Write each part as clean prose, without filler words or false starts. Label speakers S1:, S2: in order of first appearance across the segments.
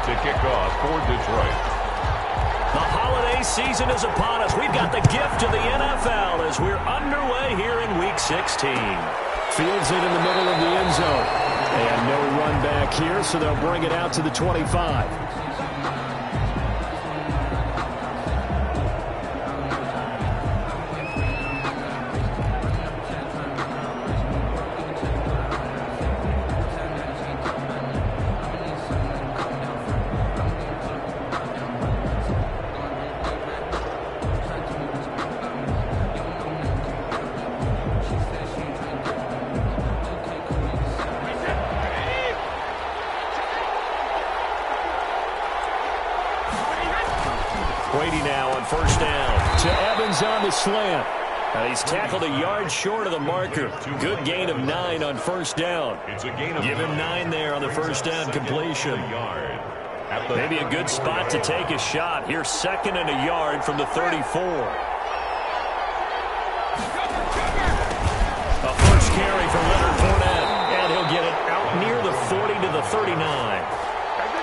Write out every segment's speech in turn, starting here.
S1: to kick off for Detroit.
S2: The holiday season is upon us. We've got the gift of the NFL as we're underway here in Week 16.
S3: Fields it in the middle of the end zone. And no run back here, so they'll bring it out to the 25.
S2: Brady now on first down.
S3: To Evans on the slant.
S2: He's tackled a yard short of the marker. Good gain of 9 on first down. Give him 9 there on the first down completion. Maybe a good spot to take a shot. Here's 2nd and a yard from the 34. A first carry for Leonard Fournette. And he'll get it out near the 40 to the 39.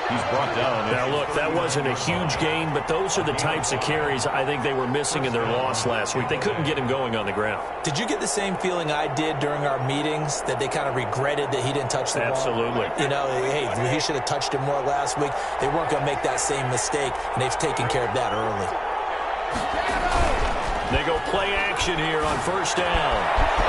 S1: He's brought down.
S2: Now, look, that wasn't a huge gain, but those are the types of carries I think they were missing in their loss last week. They couldn't get him going on the ground.
S4: Did you get the same feeling I did during our meetings, that they kind of regretted that he didn't touch the ball?
S2: Absolutely.
S4: You know, hey, he should have touched it more last week. They weren't going to make that same mistake, and they've taken care of that early.
S2: They go play action here on first down.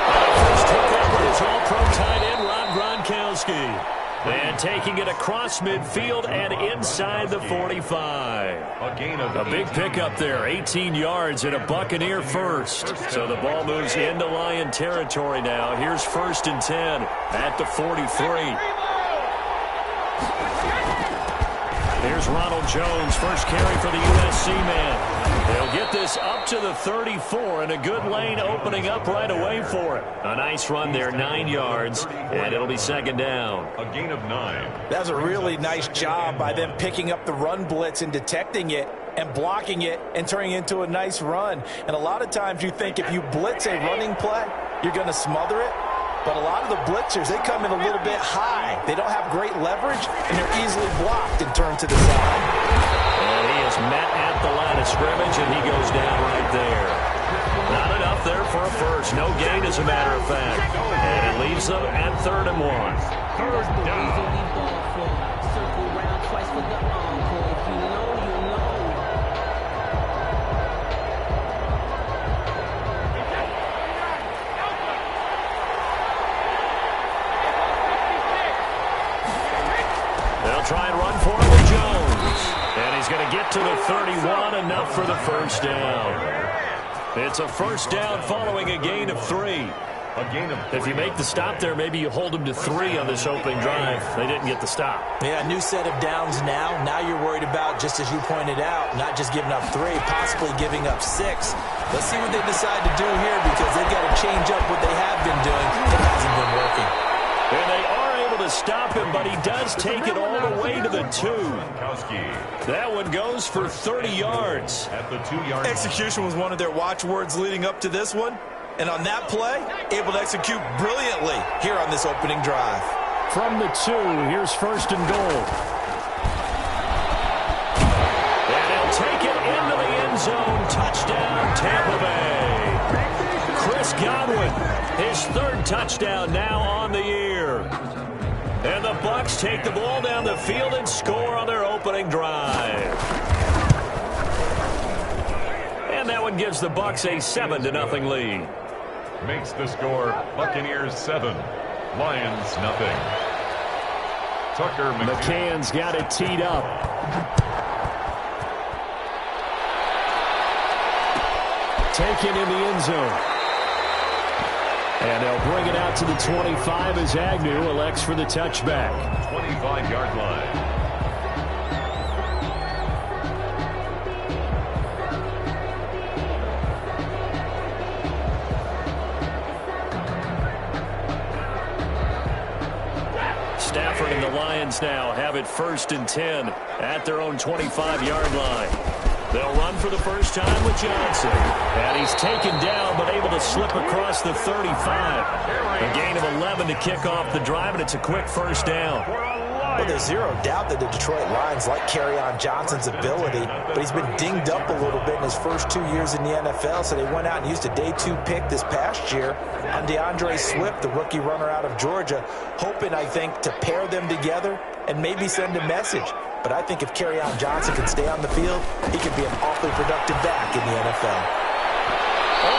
S2: And the first hookup is all-pro tight end Rob Gronkowski. And taking it across midfield and inside the 45. A big pickup there, 18 yards and a Buccaneer first. So the ball moves into Lion territory now. Here's 1st and 10 at the 43. Here's Ronald Jones, first carry for the USC man. They'll get this up to the 34, and a good lane opening up right away for it. A nice run there, 9 yards, and it'll be 2nd down.
S1: A gain of 9.
S4: That was a really nice job by them picking up the run blitz and detecting it and blocking it and turning it into a nice run. And a lot of times you think if you blitz a running play, you're going to smother it. But a lot of the blitzers, they come in a little bit high. They don't have great leverage, and they're easily blocked and turned to the side.
S2: And he is met at the line of scrimmage, and he goes down right there. Not enough there for a first. No gain, as a matter of fact. And it leaves them at 3rd and 1.
S1: 3rd down.
S2: Try and run for it with Jones. And he's going to get to the 31, enough for the first down. It's a first down following a gain of 3. If you make the stop there, maybe you hold them to 3 on this opening drive. They didn't get the stop.
S4: Yeah, new set of downs now. Now you're worried about, just as you pointed out, not just giving up 3, possibly giving up 6. Let's see what they decide to do here, because they've got to change up what they have been doing. It hasn't been working.
S2: And they are able to stop him, but he does take it all the way to the 2. That one goes for 30 yards.
S1: At the 2-yard line.
S4: Execution was one of their watchwords leading up to this one. And on that play, able to execute brilliantly here on this opening drive.
S3: From the 2, here's 1st and goal.
S2: And he'll take it into the end zone. Touchdown, Tampa Bay. Chris Godwin, his 3rd touchdown now on the year. And the Bucs take the ball down the field and score on their opening drive. And that one gives the Bucs a 7-0 lead.
S1: Makes the score Buccaneers 7, Lions nothing. Tucker
S3: McCann's got it teed up. Taken in the end zone. And they'll bring it out to the 25 as Agnew elects for the touchback.
S1: 25-yard line.
S2: Stafford and the Lions now have it 1st and 10 at their own 25-yard line. They'll run for the first time with Johnson. And he's taken down, but able to slip across the 35. A gain of 11 to kick off the drive, and it's a quick first down.
S4: Well, there's zero doubt that the Detroit Lions like Kerryon Johnson's ability, but he's been dinged up a little bit in his first 2 years in the NFL, so they went out and used a day 2 pick this past year on DeAndre Swift, the rookie runner out of Georgia, hoping, I think, to pair them together and maybe send a message. But I think if Kerryon Johnson can stay on the field, he could be an awfully productive back in the NFL.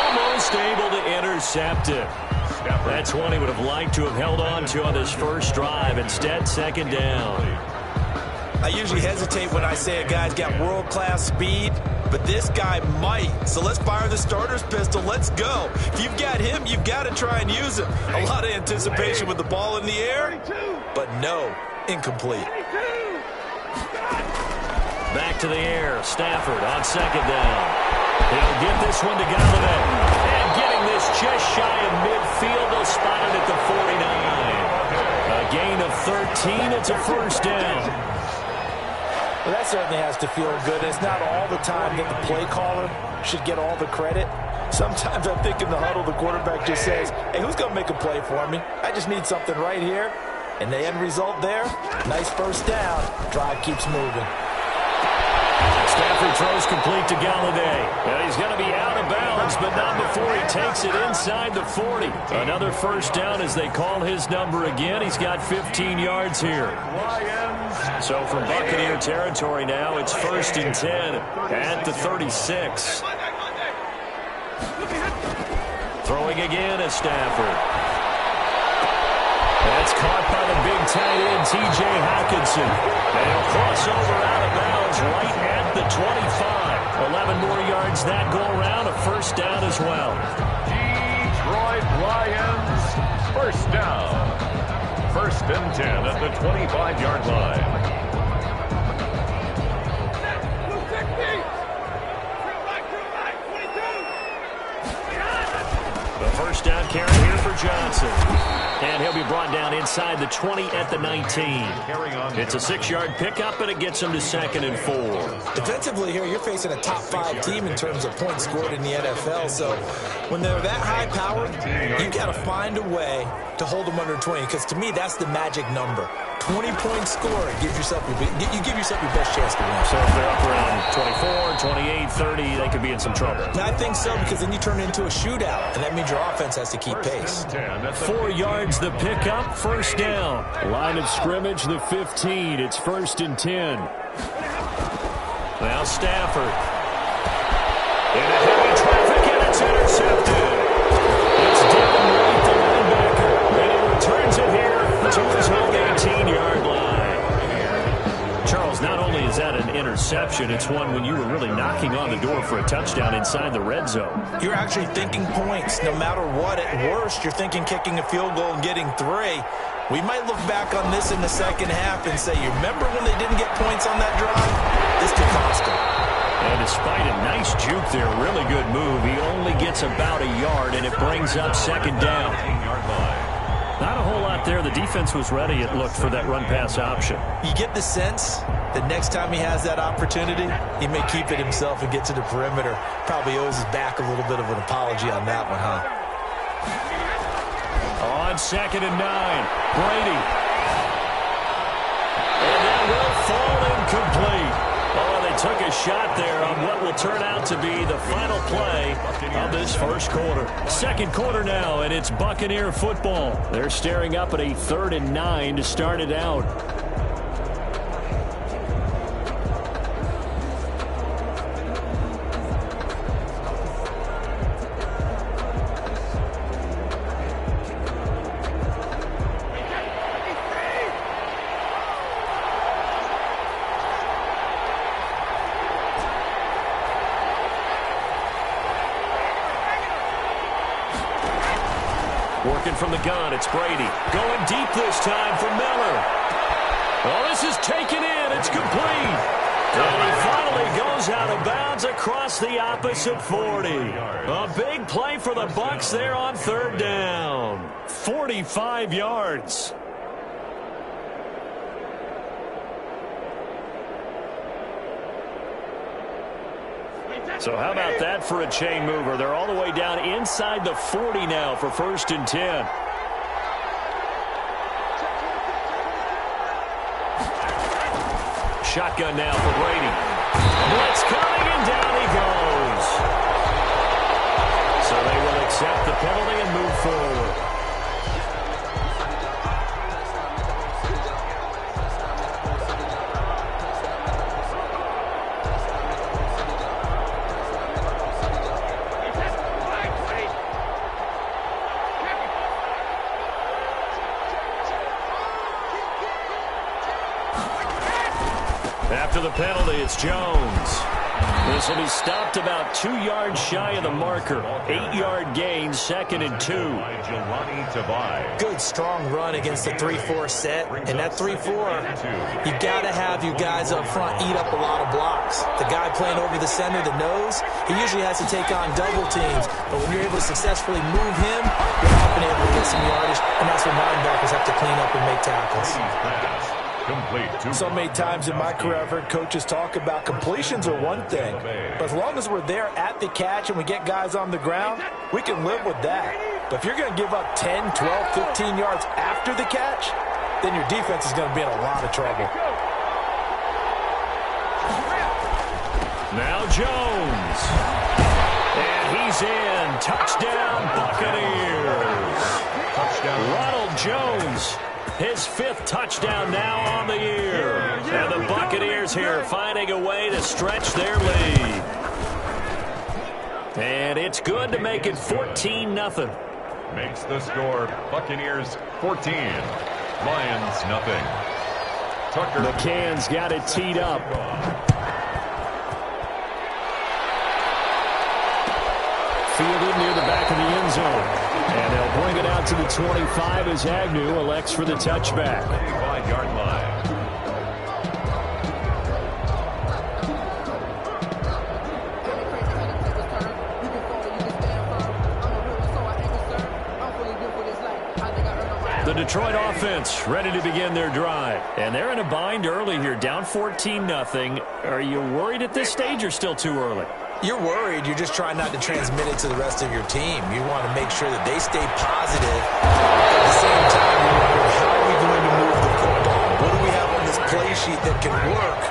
S2: Almost able to intercept it. That's one he would have liked to have held on to on this first drive. Instead, second down.
S4: I usually hesitate when I say a guy's got world-class speed, but this guy might. So let's fire the starter's pistol. Let's go. If you've got him, you've got to try and use him. A lot of anticipation with the ball in the air, but no, incomplete.
S2: Back to the air. Stafford on second down. He'll get this one to Galladay. And getting this just shy of midfield. They'll spot it at the 49. A gain of 13. It's a first down.
S4: Well, that certainly has to feel good. It's not all the time that the play caller should get all the credit. Sometimes I think in the huddle, the quarterback just says, hey, who's going to make a play for me? I just need something right here. And the end result there, nice first down. Drive keeps moving.
S2: Stafford throws complete to Galladay. And he's going to be out of bounds, but not before he takes it inside the 40. Another first down as they call his number again. He's got 15 yards here. So from Buccaneer territory now, it's 1st and 10 at the 36. Throwing again is Stafford. That's caught by the big tight end, T.J. Hockenson. And he'll cross over out of bounds right at the 25. 11 more yards that go around, a first down as well.
S1: Detroit Lions, first down. 1st and 10 at the 25-yard line.
S2: The first down carry here for Johnson. And he'll be brought down inside the 20 at the 19. It's a 6-yard pickup, and it gets him to 2nd and 4.
S4: Defensively here, you're facing a top 5 team in terms of points scored in the NFL. So when they're that high-powered, you've got to find a way to hold them under 20. Because to me, that's the magic number. 20-point score, you give yourself your best chance to win.
S2: So if they're up around 24, 28, 30, they could be in some trouble.
S4: I think so, because then you turn it into a shootout, and that means your offense has to keep pace.
S2: 4 yards the pickup, first down.
S3: Line of scrimmage, the 15. It's 1st and 10.
S2: Now Stafford. In a heavy traffic, and it's intercepted. It's down right the linebacker. And he returns it here to his own 18-yard line. Charles, not only is that an interception, it's one when you were really knocking on the door for a touchdown inside the red zone.
S4: You're actually thinking points. No matter what, at worst, you're thinking kicking a field goal and getting 3. We might look back on this in the second half and say, you remember when they didn't get points on that drive? This could cost them.
S2: And despite a nice juke there, really good move, he only gets about a yard, and it brings up second down. Not a whole lot there. The defense was ready, it looked, for that run-pass option.
S4: You get the sense that next time he has that opportunity, he may keep it himself and get to the perimeter. Probably owes his back a little bit of an apology on that one, huh?
S2: On 2nd and 9, Brady. And that will fall incomplete. Oh, they took a shot there on what will turn out to be the final play of this first quarter. Second quarter now, and it's Buccaneer football.
S3: They're staring up at a 3rd and 9 to start it out.
S2: Working from the gun, it's Brady. Going deep this time for Miller. Oh, this is taken in. It's complete. And he finally goes out of bounds across the opposite 40. A big play for the Bucs there on 3rd down. 45 yards. So how about that for a chain mover? They're all the way down inside the 40 now for 1st and 10. Shotgun now for Brady. Blitz coming, and down he goes. So they will accept the penalty and move forward. After the penalty, it's Jones. This will be stopped about 2 yards shy of the marker. 8-yard gain, 2nd and 2.
S4: Good, strong run against the 3-4 set. And that 3-4, you got to have your guys up front eat up a lot of blocks. The guy playing over the center, the nose, he usually has to take on double teams. But when you're able to successfully move him, you're often able to get some yardage. And that's when linebackers have to clean up and make tackles. So many times in my career, I've heard coaches talk about completions are one thing. But as long as we're there at the catch and we get guys on the ground, we can live with that. But if you're going to give up 10, 12, 15 yards after the catch, then your defense is going to be in a lot of trouble.
S2: Now Jones. And he's in. Touchdown, Buccaneers. Ronald Jones. His 5th touchdown now on the year. And the Buccaneers here finding a way to stretch their lead. And it's good to make it 14-0.
S1: Makes the score Buccaneers 14, Lions nothing. Tucker.
S3: McCann's got it teed up. Fielded near the back of the end zone. And they'll bring it out to the 25 as Agnew elects for the touchback.
S1: 25-yard line.
S2: The Detroit offense ready to begin their drive. And they're in a bind early here, down 14-0. Are you worried at this stage or still too early?
S4: You're worried. You're just trying not to transmit it to the rest of your team. You want to make sure that they stay positive. At the same time, you wonder, how are we going to move the football? What do we have on this play sheet that can work?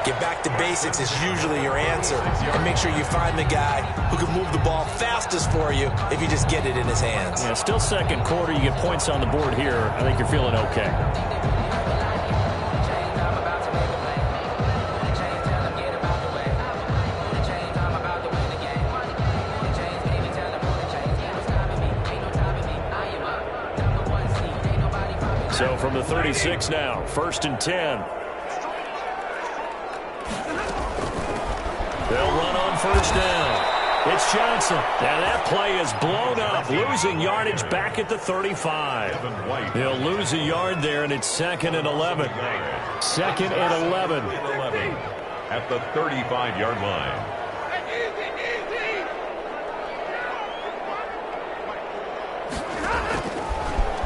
S4: Get back to basics is usually your answer. And make sure you find the guy who can move the ball fastest for you if you just get it in his hands.
S2: Yeah, still second quarter. You get points on the board here. I think you're feeling okay. So from the 36 now, 1st and 10. They'll run on 1st down. It's Johnson. And that play is blown up, losing yardage back at the 35. He'll lose a yard there, and it's 2nd and 11. 2nd and 11.
S1: At the 35-yard line.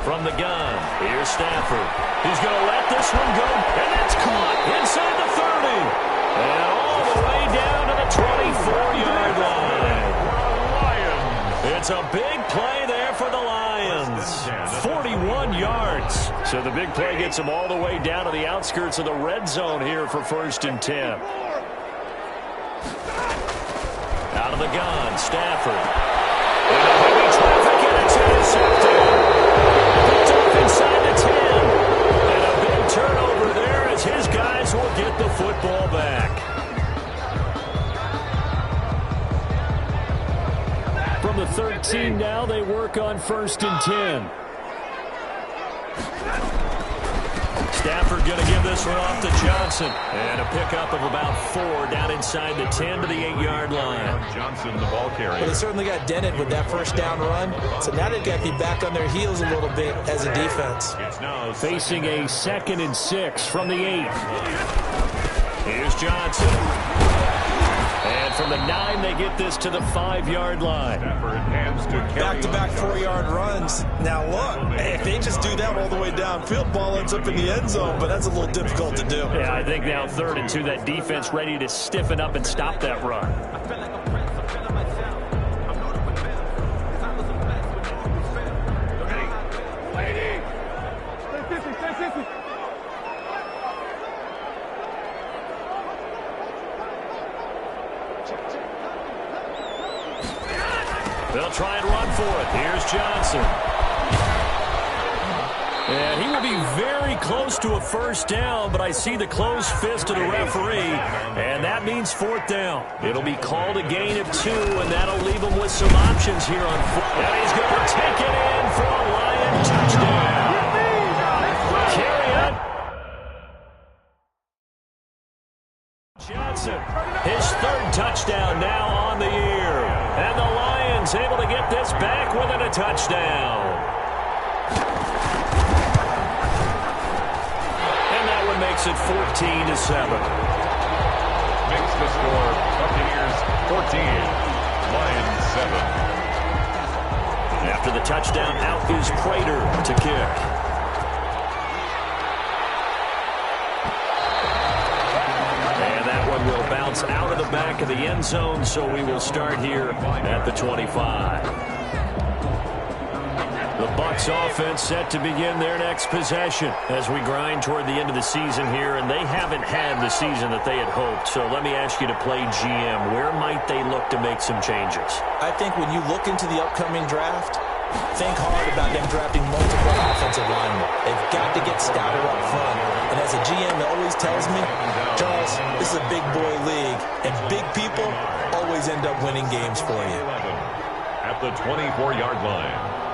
S2: From the gun, here's Stafford. He's going to let this one go, and that's caught inside the 30. And all the way down to the 24-yard line. It's a big play there for the Lions. 41 yards. So the big play gets them all the way down to the outskirts of the red zone here for 1st and 10. Out of the gun, Stafford. And a heavy traffic, and it's intercepted. Inside the 10. And a big turnover there as his guys will get the football back.
S3: From the 13 now, they work on 1st and 10.
S2: Stafford going to give this one off to Johnson. And a pickup of about 4 down inside the 10 to the 8-yard line.
S1: Johnson, the ball carrier.
S4: Well, they certainly got dented with that 1st down run. So now they've got to be back on their heels a little bit as a defense.
S3: Facing a 2nd and 6 from the 8.
S2: Here's Johnson. And from the 9, they get this to the 5-yard line.
S4: Back-to-back 4-yard runs. Now, look, if they just do that all the way downfield, ball ends up in the end zone, but that's a little difficult to do.
S2: Yeah, I think now 3rd and 2, that defense ready to stiffen up and stop that run. They'll try and run for it. Here's Johnson. And he will be very close to a first down, but I see the closed fist of the referee, and that means fourth down. It'll be called a gain of 2, and that'll leave him with some options here on fourth. And he's going to take it in for a Lion touchdown. Carry it. Johnson, his 3rd touchdown now on the year. And the Lions able to get this back within a touchdown. Makes it 14-7.
S1: Makes the score Buccaneers 14, Lions 7.
S2: After the touchdown, out is Prater to kick. And that one will bounce out of the back of the end zone, so we will start here at the 25. The Bucs offense set to begin their next possession as we grind toward the end of the season here, and they haven't had the season that they had hoped. So let me ask you to play GM. Where might they look to make some changes?
S4: I think when you look into the upcoming draft, think hard about them drafting multiple offensive linemen. They've got to get stouter up front. And as a GM, it always tells me, Charles, this is a big boy league, and big people always end up winning games for you.
S1: At the 24-yard line.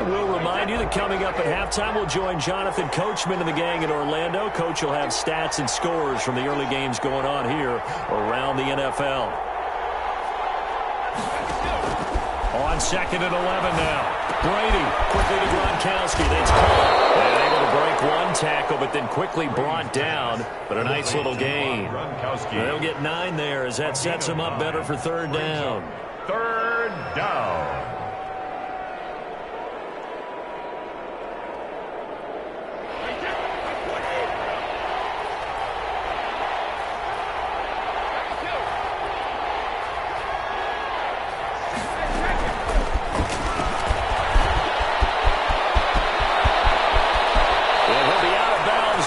S2: We'll remind you that coming up at halftime, we'll join Jonathan Coachman and the gang in Orlando. Coach will have stats and scores from the early games going on here around the NFL. On 2nd and 11 now. Brady quickly to Gronkowski. That's caught. And able to break one tackle, but then quickly brought down. But a nice little gain. They'll get 9 there as that sets them up better for 3rd down.
S1: 3rd down.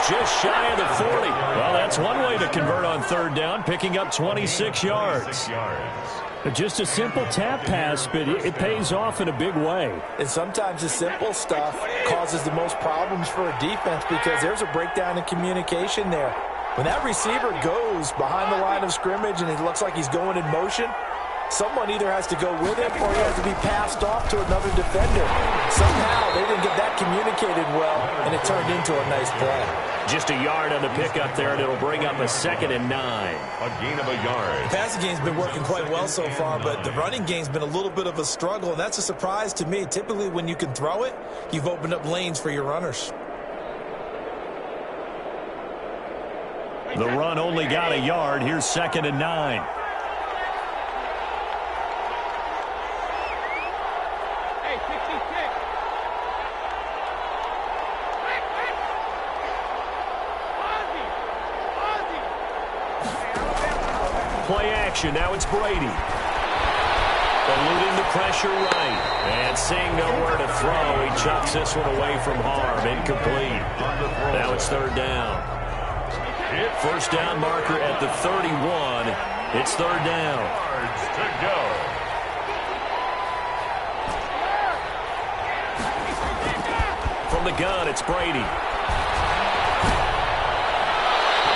S2: Just shy of the 40. Well, that's one way to convert on 3rd down, picking up 26 yards.
S3: Just a simple tap pass, but it pays off in a big way.
S4: And sometimes the simple stuff causes the most problems for a defense because there's a breakdown in communication there. When that receiver goes behind the line of scrimmage and it looks like he's going in motion, someone either has to go with him or he has to be passed off to another defender. Somehow they didn't get that communicated well, and it turned into a nice play.
S2: Just a yard on the pickup there, and it'll bring up a 2nd and 9.
S1: A gain of a yard.
S4: The passing game's been working quite well so far, but the running game's been a little bit of a struggle, and that's a surprise to me. Typically, when you can throw it, you've opened up lanes for your runners.
S2: The run only got a yard. Here's 2nd and 9. Play action. Now it's Brady. Eluding the pressure right. And seeing nowhere to throw, he chucks this one away from harm. Incomplete. Now it's 3rd down. 1st down marker at the 31. It's 3rd down.
S1: Yards to go.
S2: From the gun, it's Brady.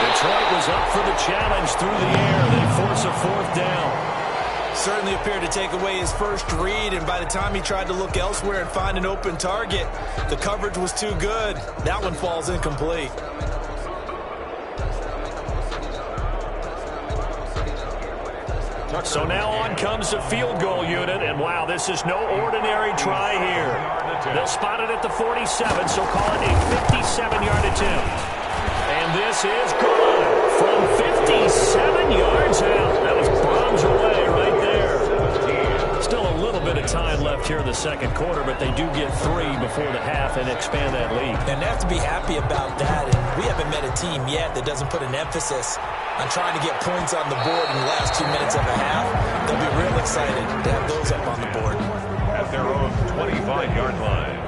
S2: Detroit was up for the challenge through the air. They force a 4th down.
S4: Certainly appeared to take away his first read, and by the time he tried to look elsewhere and find an open target, the coverage was too good. That one falls incomplete.
S2: So now on comes the field goal unit, and wow, this is no ordinary try here. They'll spot it at the 47, so call it a 57-yard attempt. And this is good from 57 yards out. That was bombs away right there. Still a little bit of time left here in the 2nd quarter, but they do get 3 before the half and expand that lead.
S4: And they have to be happy about that. And we haven't met a team yet that doesn't put an emphasis on trying to get points on the board in the last 2 minutes of a half. They'll be real excited to have those up on the board.
S1: At their own 25-yard line.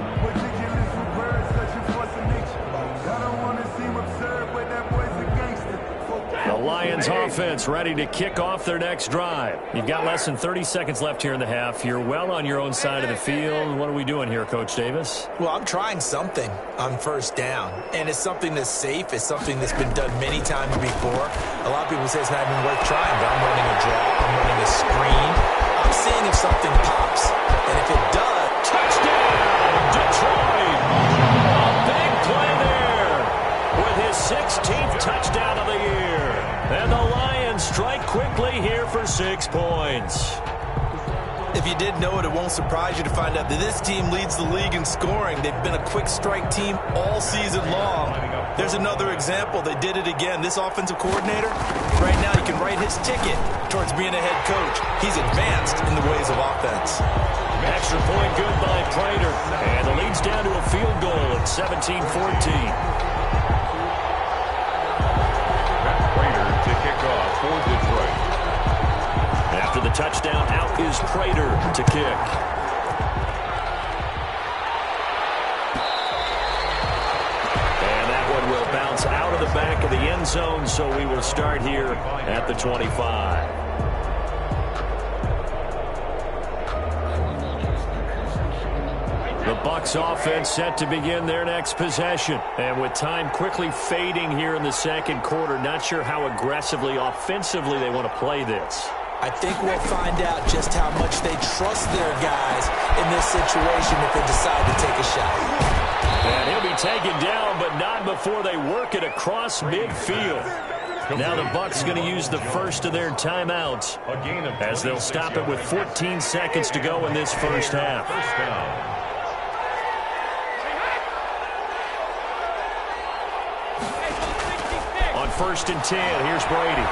S3: The Lions offense ready to kick off their next drive. You've got less than 30 seconds left here in the half. You're well on your own side of the field. What are we doing here, Coach Davis?
S4: Well, I'm trying something on first down, and it's something that's safe. It's something that's been done many times before. A lot of people say it's not even worth trying, but I'm running a draw. I'm running a screen. I'm seeing if something pops, and if it does,
S3: touchdown, Detroit! A big play there with his 16th touchdown of the year. And the Lions strike quickly here for 6 points.
S4: If you did know it, it won't surprise you to find out that this team leads the league in scoring. They've been a quick strike team all season long. There's another example. They did it again. This offensive coordinator, right now, he can write his ticket towards being a head coach. He's advanced in the ways of offense.
S3: Extra point good by Prater. And the lead's down to a field goal at 17-14.
S1: To kick off for Detroit.
S3: After the touchdown, out is Prater to kick. And that one will bounce out of the back of the end zone, so we will start here at the 25. The Bucs offense set to begin their next possession. And with time quickly fading here in the second quarter, not sure how aggressively, offensively they want to play this.
S4: I think we'll find out just how much they trust their guys in this situation if they decide to take a shot.
S3: And he'll be taken down, but not before they work it across midfield. Now the Bucs going to use the first of their timeouts as they'll stop it with 14 seconds to go in this first half.
S1: First down.
S3: First and 10, here's Brady.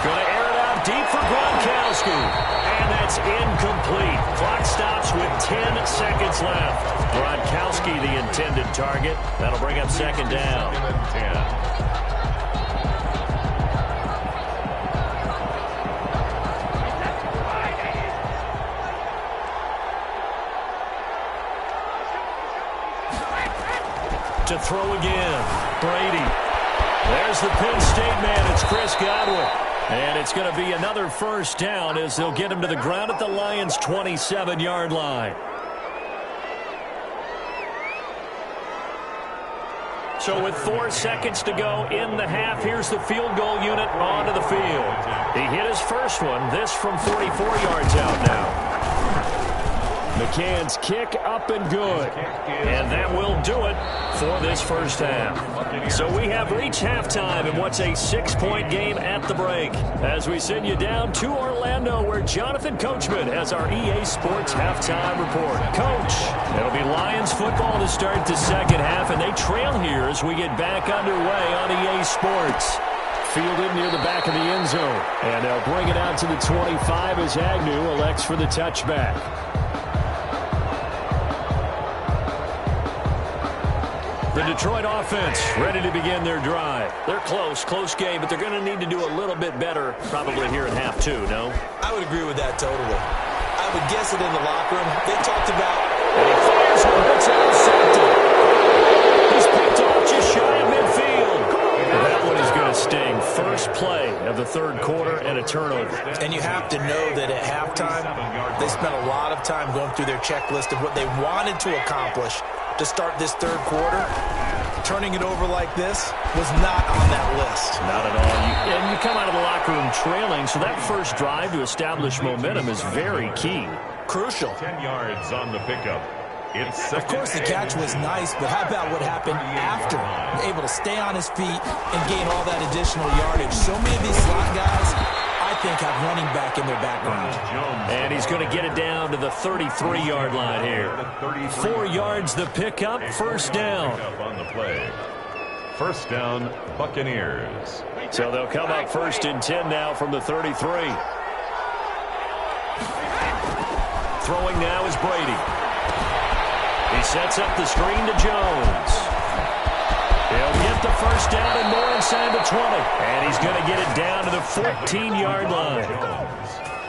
S3: Going to air it out deep for Gronkowski. And that's incomplete. Clock stops with 10 seconds left. Gronkowski, the intended target. That'll bring up second down. To throw again, Brady. There's the Penn State man. It's Chris Godwin. And it's going to be another first down as they'll get him to the ground at the Lions' 27-yard line. So with 4 seconds to go in the half, here's the field goal unit onto the field. He hit his first one, this from 44 yards out now. McCann's kick up and good. And that will do it for this first half. So we have reached halftime in what's a 6-point game at the break. As we send you down to Orlando, where Jonathan Coachman has our EA Sports halftime report. Coach, it'll be Lions football to start the second half, and they trail here as we get back underway on EA Sports. Fielded near the back of the end zone. And they'll bring it out to the 25 as Agnew elects for the touchback. The Detroit offense ready to begin their drive. They're close game, but they're going to need to do a little bit better probably here in half two, no?
S4: I would agree with that totally. I would guess it in the locker room. They talked about...
S3: And he fires one that's intercepted. He's picked off just shy of midfield. That one is going to sting. First play of the third quarter and a turnover.
S4: And you have to know that at halftime, they spent a lot of time going through their checklist of what they wanted to accomplish to start this third quarter. Turning it over like this was not on that list.
S3: Not at all. And you come out of the locker room trailing, so that first drive to establish momentum is very key.
S4: Crucial.
S1: 10 yards on the pickup.
S4: Of course, the catch was nice, but how about what happened after? Able to stay on his feet and gain all that additional yardage. So many of these slot guys, I think, have running back in their background.
S3: And he's going to get it down to the 33-yard line here. 4 yards the pickup, first down.
S1: On the play. First down, Buccaneers.
S3: So they'll come up first and 10 now from the 33. Throwing now is Brady. He sets up the screen to Jones. He'll get the first down and more inside the 20. And he's going to get it down to the 14-yard line.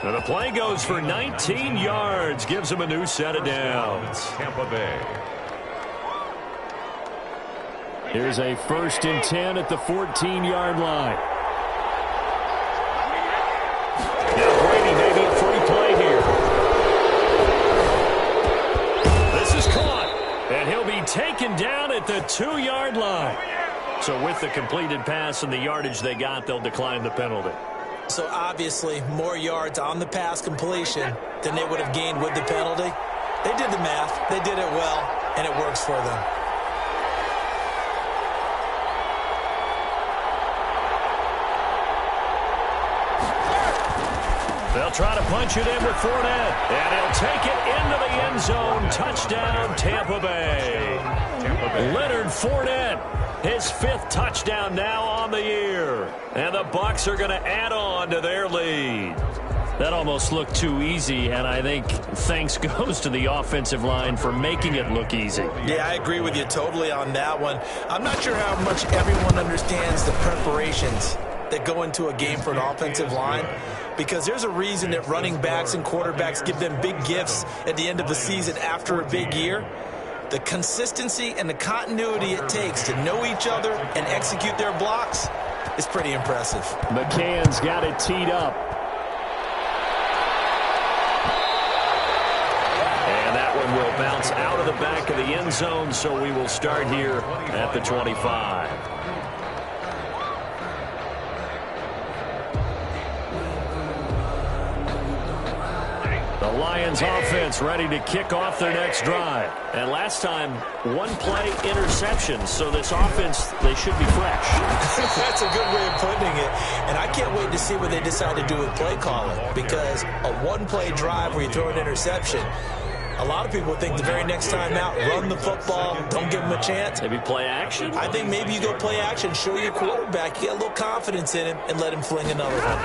S2: And the play goes for 19 yards, gives him a new set of downs.
S1: Tampa Bay.
S2: Here's a 1st and 10 at the 14-yard line. Now Brady may be a free play here. This is caught, and he'll be taken down at the 2-yard line. So with the completed pass and the yardage they got, they'll decline the penalty.
S4: So obviously more yards on the pass completion than they would have gained with the penalty. They did the math. They did it well, and it works for them.
S2: They'll try to punch it in with Fournette, and he'll take it into the end zone. Touchdown, Tampa Bay. Leonard Fournette, his 5th touchdown now on the year. And the Bucs are going to add on to their lead. That almost looked too easy, and I think thanks goes to the offensive line for making it look easy.
S4: Yeah, I agree with you totally on that one. I'm not sure how much everyone understands the preparations that go into a game for an offensive line, because there's a reason that running backs and quarterbacks give them big gifts at the end of the season after a big year. The consistency and the continuity it takes to know each other and execute their blocks is pretty impressive.
S2: McCann's got it teed up. And that one will bounce out of the back of the end zone, so we will start here at the 25. The Lions offense ready to kick off their next drive. And last time, 1-play interception. So this offense, they should be fresh.
S4: That's a good way of putting it. And I can't wait to see what they decide to do with play calling. Because a 1-play drive where you throw an interception, a lot of people think the very next time out, run the football, don't give them a chance.
S2: Maybe play action?
S4: I think maybe you go play action, show your quarterback, you get a little confidence in him, and let him fling another one.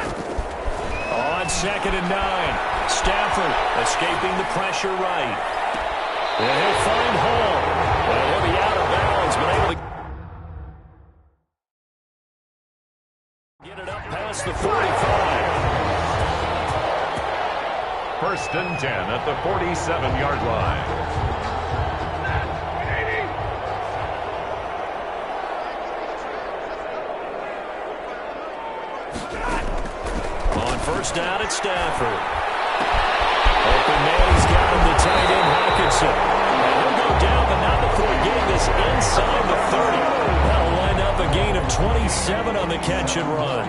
S2: On 2nd and 9, Stafford escaping the pressure right. And he'll find Hall. And he'll be out of bounds, but able to get it up past the 45.
S1: 1st and 10 at the 47-yard line.
S2: First down at Stafford. Open man, he's got him, the tight end, Hockenson. And he'll go down, but not before getting this inside the 30. That'll wind up a gain of 27 on the catch and run.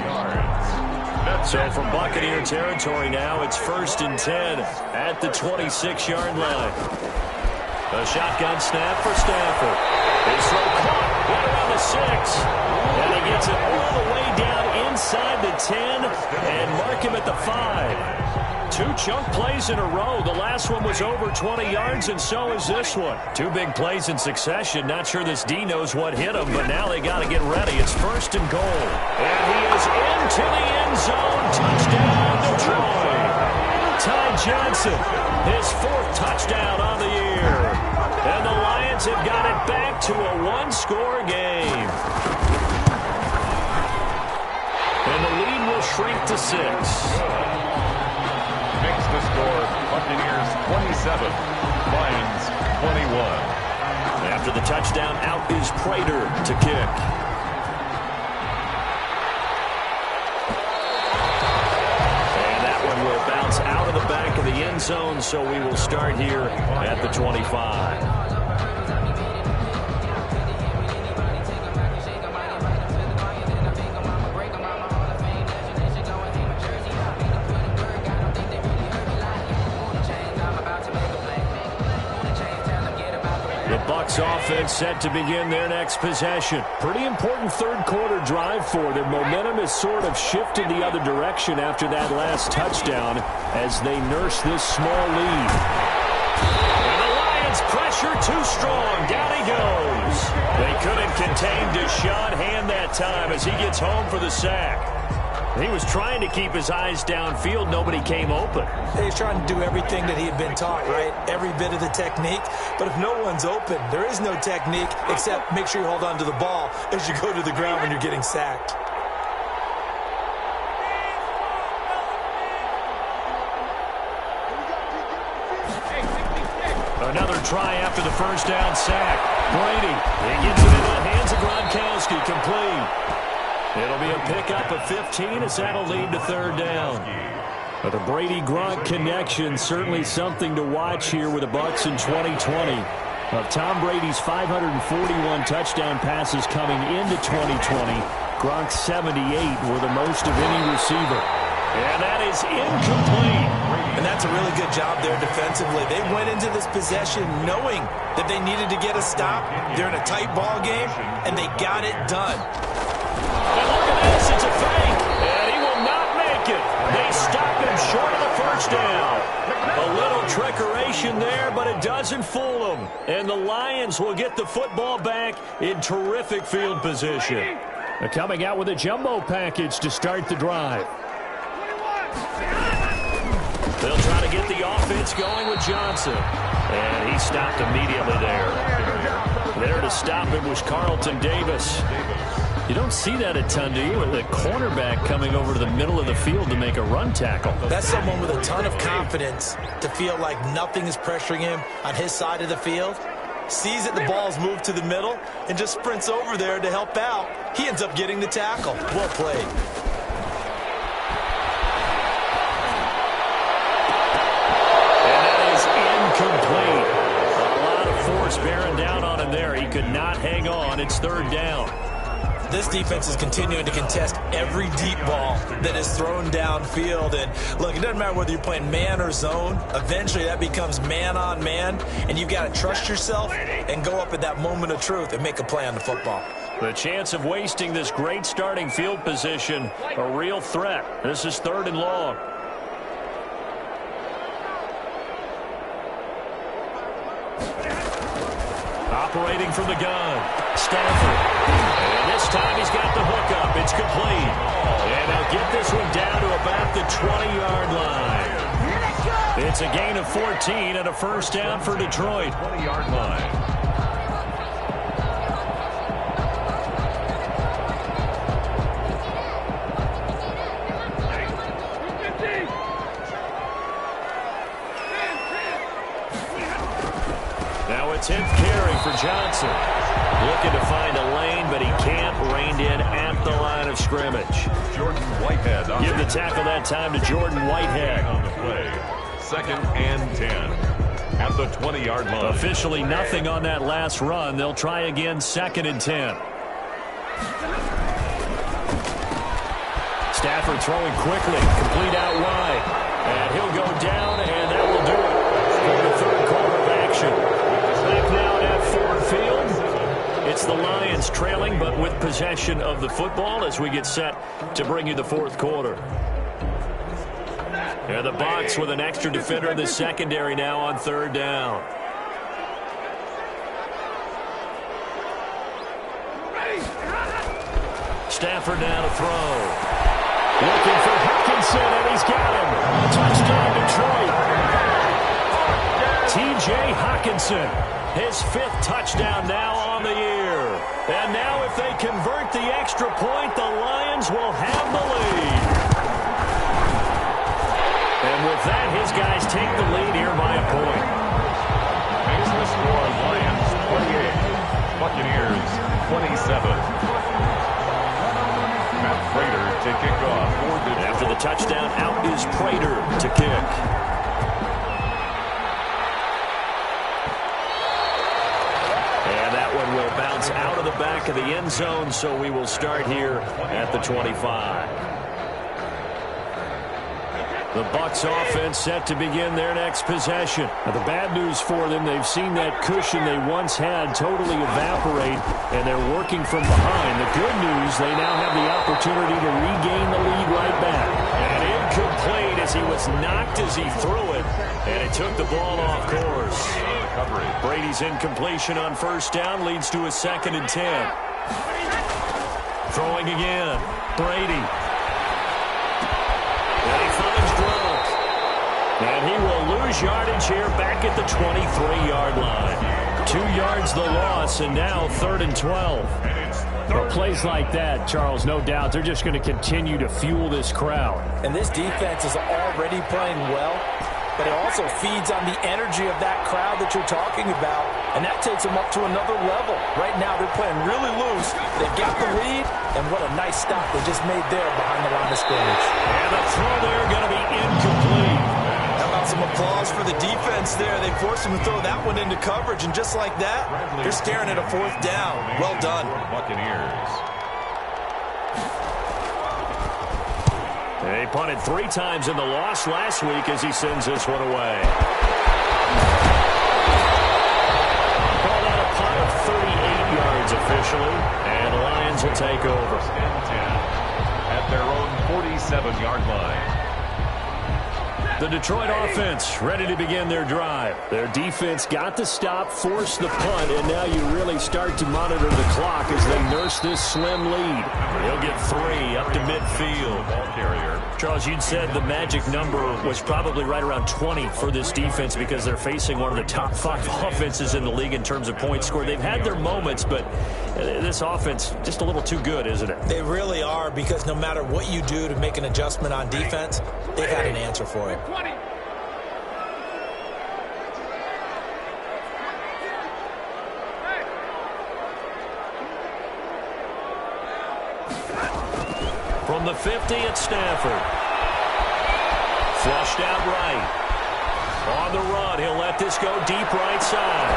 S2: So from Buccaneer territory now, it's 1st and 10 at the 26-yard line. A shotgun snap for Stafford. His throw caught right around the 6. And he gets it all the way down inside the 10 and mark him at the 5. 2 chunk plays in a row. The last one was over 20 yards, and so is this one. 2 big plays in succession. Not sure this D knows what hit him, but now they got to get ready. It's 1st and goal. And he is into the end zone. Touchdown, Detroit. Ty Johnson, his 4th touchdown on the year. And the Lions have got it back to a 1-score game. And the lead will shrink to 6.
S1: Makes the score Buccaneers 27, Lions 21.
S2: After the touchdown, out is Prater to kick. And that one will bounce out of the back of the end zone, so we will start here at the 25. Bucs offense set to begin their next possession. Pretty important third-quarter drive for them. Momentum has sort of shifted the other direction after that last touchdown as they nurse this small lead. And the Lions pressure too strong. Down he goes. They couldn't contain Deshaun Hand that time as he gets home for the sack. He was trying to keep his eyes downfield. Nobody came open.
S4: He's trying to do everything that he had been taught, right? Every bit of the technique. But if no one's open, there is no technique except make sure you hold on to the ball as you go to the ground when you're getting sacked.
S2: try after the first down sack. Brady, he gets it in the hands of Gronkowski, complete. It'll be a pickup of 15 as that'll lead to third down. But the Brady-Gronk connection, certainly something to watch here with the Bucs in 2020. Of Tom Brady's 541 touchdown passes coming into 2020, Gronk's 78 were the most of any receiver. And that is incomplete.
S4: And that's a really good job there defensively. They went into this possession knowing that they needed to get a stop. They're in a tight ball game, and they got it done.
S2: And look at this, it's a fake. And he will not make it. They stop him short of the first down. A little trickeration there, but it doesn't fool them. And the Lions will get the football back in terrific field position.
S3: They're coming out with a jumbo package to start the drive.
S2: They'll try to get the offense going with Johnson. And he stopped immediately there. There to stop him was Carlton Davis. You don't see that a ton, do you? With a cornerback coming over to the middle of the field to make a run tackle.
S4: That's someone with a ton of confidence to feel like nothing is pressuring him on his side of the field. Sees that the ball's moved to the middle and just sprints over there to help out. He ends up getting the tackle. Well played.
S2: Complete. A lot of force bearing down on him there. He could not hang on. It's third down.
S4: This defense is continuing to contest every deep ball that is thrown downfield. And look, it doesn't matter whether you're playing man or zone. Eventually that becomes man on man. And you've got to trust yourself and go up at that moment of truth and make a play on the football.
S2: The chance of wasting this great starting field position, a real threat. This is third and long. Operating from the gun, Stafford. And this time he's got the hookup. It's complete. And they'll get this one down to about the 20-yard line. It's a gain of 14 and a first down for Detroit.
S1: 20-yard line.
S2: Now a 10th carry for Johnson. Looking to find a lane, but he can't. Reined in at the line of scrimmage.
S1: Jordan Whitehead.
S2: Give the tackle that time to Jordan Whitehead.
S1: On the play. 2nd and 10 at the 20-yard line.
S2: Officially nothing on that last run. They'll try again 2nd and 10. Stafford throwing quickly. Complete out wide. And he'll go down, and that will do it for the third quarter of action. Back now at Ford Field. It's the Lions trailing, but with possession of the football as we get set to bring you the fourth quarter. And the Bucs with an extra defender in the secondary now on third down. Stafford now to throw. Looking for Hockenson, and he's got him. Touchdown, Detroit. T.J. Hockenson, his 5th touchdown now on the year. And now if they convert the extra point, the Lions will have the lead. And with that, his guys take the lead here by a point.
S1: Makes the score Lions 28, Buccaneers 27. Matt Prater to kick off.
S2: After the touchdown, out is Prater to kick. And that one will bounce out of the back of the end zone, so we will start here at the 25. The Bucs offense set to begin their next possession. Now, the bad news for them, they've seen that cushion they once had totally evaporate, and they're working from behind. The good news, they now have the opportunity to regain the lead right back. And incomplete as he was knocked as he threw it, and it took the ball off course. Brady's incompletion on first down leads to a 2nd and 10. Throwing again, Brady. And he finds Gronk. And he will lose yardage here back at the 23-yard line. 2 yards the loss, and now 3rd and 12.
S3: Well, plays like that, Charles, no doubt, they're just going to continue to fuel this crowd.
S4: And this defense is already playing well. but it also feeds on the energy of that crowd that you're talking about, and that takes them up to another level. Right now, they're playing really loose. They've got the lead, and what a nice stop they just made there behind the line of scrimmage.
S2: And the throw there going to be incomplete.
S4: How about some applause for the defense there? They forced him to throw that one into coverage, and just like that, they're staring at a 4th down. Well done.
S1: Buccaneers.
S2: He punted 3 times in the loss last week as he sends this one away. Called out a punt of 38 yards officially, and Lions will take over.
S1: 10-10 at their own 47-yard line.
S2: The Detroit offense ready to begin their drive. Their defense got the stop, forced the punt, and now you really start to monitor the clock as they nurse this slim lead. They'll get 3 up to midfield.
S1: Ball carrier.
S2: Charles, you'd said the magic number was probably right around 20 for this defense because they're facing one of the top 5 offenses in the league in terms of points scored. They've had their moments, but this offense just a little too good, isn't it?
S4: They really are, because no matter what you do to make an adjustment on defense, they've had an answer for it.
S2: From the 50 at Stafford. Flushed out right. On the run, he'll let this go deep right side.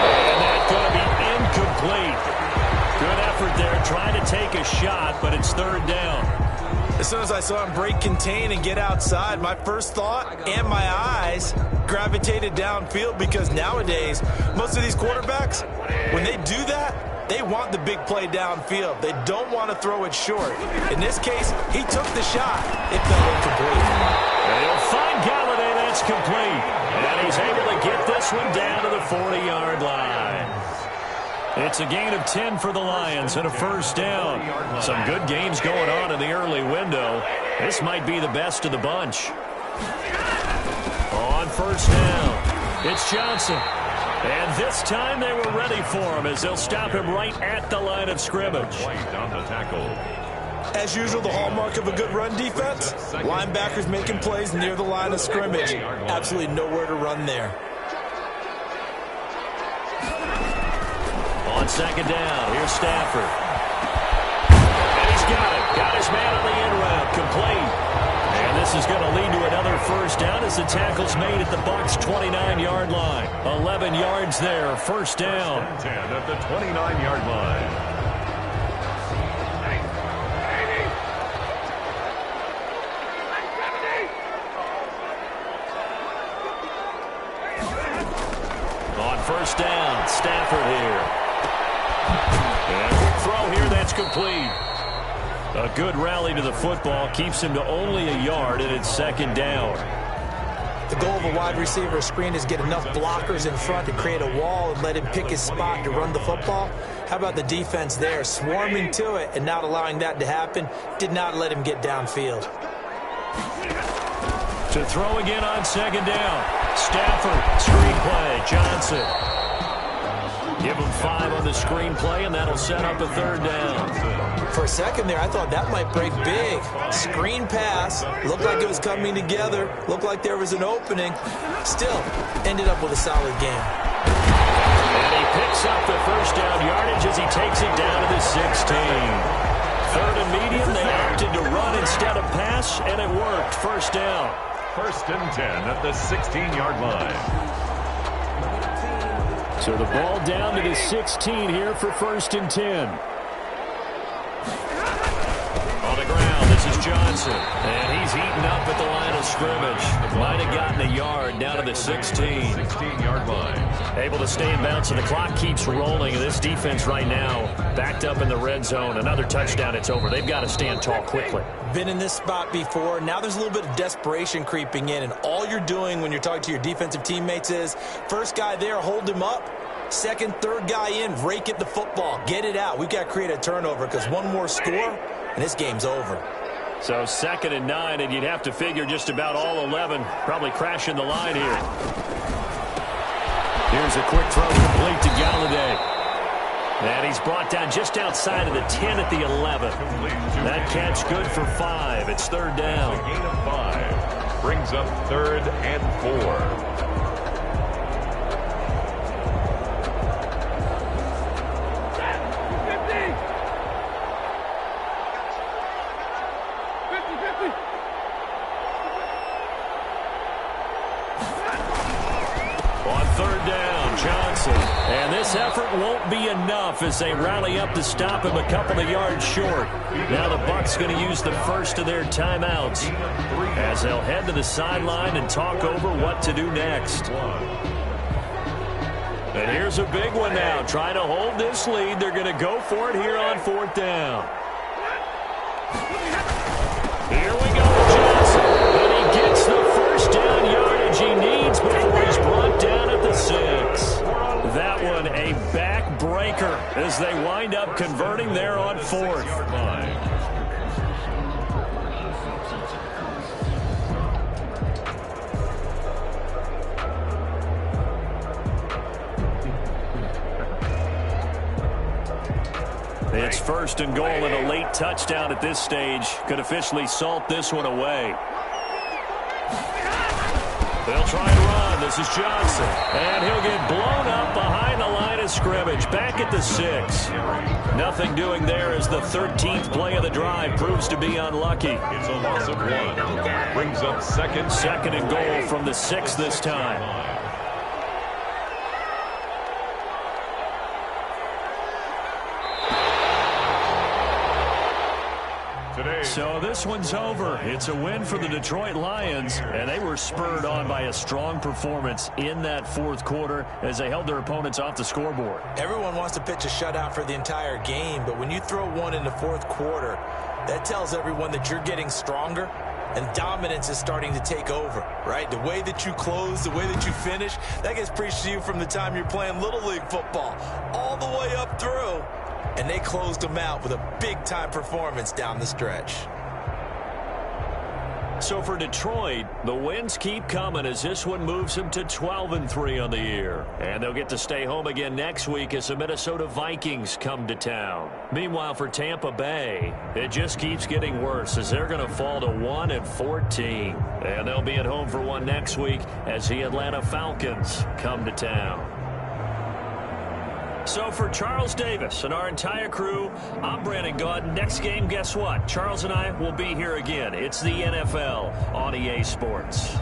S2: And that's going to be incomplete. Good effort there, trying to take a shot, but it's 3rd down.
S4: As soon as I saw him break contain and get outside, my first thought and my eyes gravitated downfield, because nowadays, most of these quarterbacks, when they do that, they want the big play downfield. They don't want to throw it short. In this case, he took the shot. It fell incomplete.
S2: And he'll find Galladay. That's complete. And he's able to get this one down to the 40-yard line. It's a gain of 10 for the Lions and a 1st down. Some good games going on in the early window. This might be the best of the bunch. On 1st down, it's Johnson. And this time they were ready for him as they'll stop him right at the line of scrimmage.
S1: White on the tackle.
S4: As usual, the hallmark of a good run defense, linebackers making plays near the line of scrimmage. Absolutely nowhere to run there.
S2: On 2nd down, here's Stafford. And he's got it. Got his man on the end route. Complete. And this is going to lead to another 1st down as the tackle's made at the Bucs' 29-yard line. 11 yards there, 1st down.
S1: 10 at the 29-yard line.
S2: On 1st down, Stafford here. And quick throw here, that's complete. A good rally to the football keeps him to only a yard, and it's 2nd down.
S4: The goal of a wide receiver screen is get enough blockers in front to create a wall and let him pick his spot to run the football. How about the defense there, swarming to it and not allowing that to happen? Did not let him get downfield.
S2: To throw again on 2nd down. Stafford, screenplay, Johnson. Give him 5 on the screenplay, and that'll set up a 3rd down.
S4: For a second there, I thought that might break big. Screen pass, looked like it was coming together, looked like there was an opening. Still, ended up with a solid game.
S2: And he picks up the 1st down yardage as he takes it down to the 16. 3rd and medium, they opted to run instead of pass, and it worked. 1st down.
S1: 1st and 10 at the 16-yard line.
S2: So the ball down to the 16 here for 1st and 10. On the ground, this is Johnson. And he's eaten up at the line of scrimmage. Might have gotten a yard down to the 16.
S1: 16-yard line.
S2: Able to stay in bounds, and the clock keeps rolling. And this defense right now backed up in the red zone. Another touchdown, it's over. They've got to stand tall quickly.
S4: Been in this spot before. Now there's a little bit of desperation creeping in, and all you're doing when you're talking to your defensive teammates is, first guy there, hold him up. 2nd, 3rd guy in, rake at the football. Get it out. We've got to create a turnover, because one more score, and this game's over.
S2: So 2nd and 9, and you'd have to figure just about all 11 probably crashing the line here. Here's a quick throw complete to Galladay. And he's brought down just outside of the 10 at the 11. That catch good for 5. It's 3rd down.
S1: A gain of 5. Brings up 3rd and 4.
S2: And this effort won't be enough as they rally up to stop him a couple of yards short. Now the Bucs going to use the first of their timeouts as they'll head to the sideline and talk over what to do next. And here's a big one now. Trying to hold this lead. They're going to go for it here on 4th down. Here we go with Johnson. And he gets the first down yardage he needs before he's brought down at the 6. That one a backbreaker as they wind up converting there on 4th. It's 1st and goal and a late touchdown at this stage could officially salt this one away. They'll try and run. This is Johnson. And he'll get blown up behind the line of scrimmage. Back at the 6. Nothing doing there as the 13th play of the drive proves to be unlucky.
S1: It's a loss of 1. Brings up 2nd.
S2: 2nd and goal from the 6 this time. So this one's over. It's a win for the Detroit Lions, and they were spurred on by a strong performance in that 4th quarter as they held their opponents off the scoreboard.
S4: Everyone wants to pitch a shutout for the entire game, but when you throw one in the 4th quarter, that tells everyone that you're getting stronger and dominance is starting to take over, right? The way that you close, the way that you finish, that gets preached to you from the time you're playing Little League football all the way up through. And they closed them out with a big-time performance down the stretch.
S2: So for Detroit, the wins keep coming as this one moves them to 12-3 on the year. And they'll get to stay home again next week as the Minnesota Vikings come to town. Meanwhile, for Tampa Bay, it just keeps getting worse as they're going to fall to 1-14. And they'll be at home for one next week as the Atlanta Falcons come to town. So for Charles Davis and our entire crew, I'm Brandon Gaudin. Next game, guess what? Charles and I will be here again. It's the NFL on EA Sports.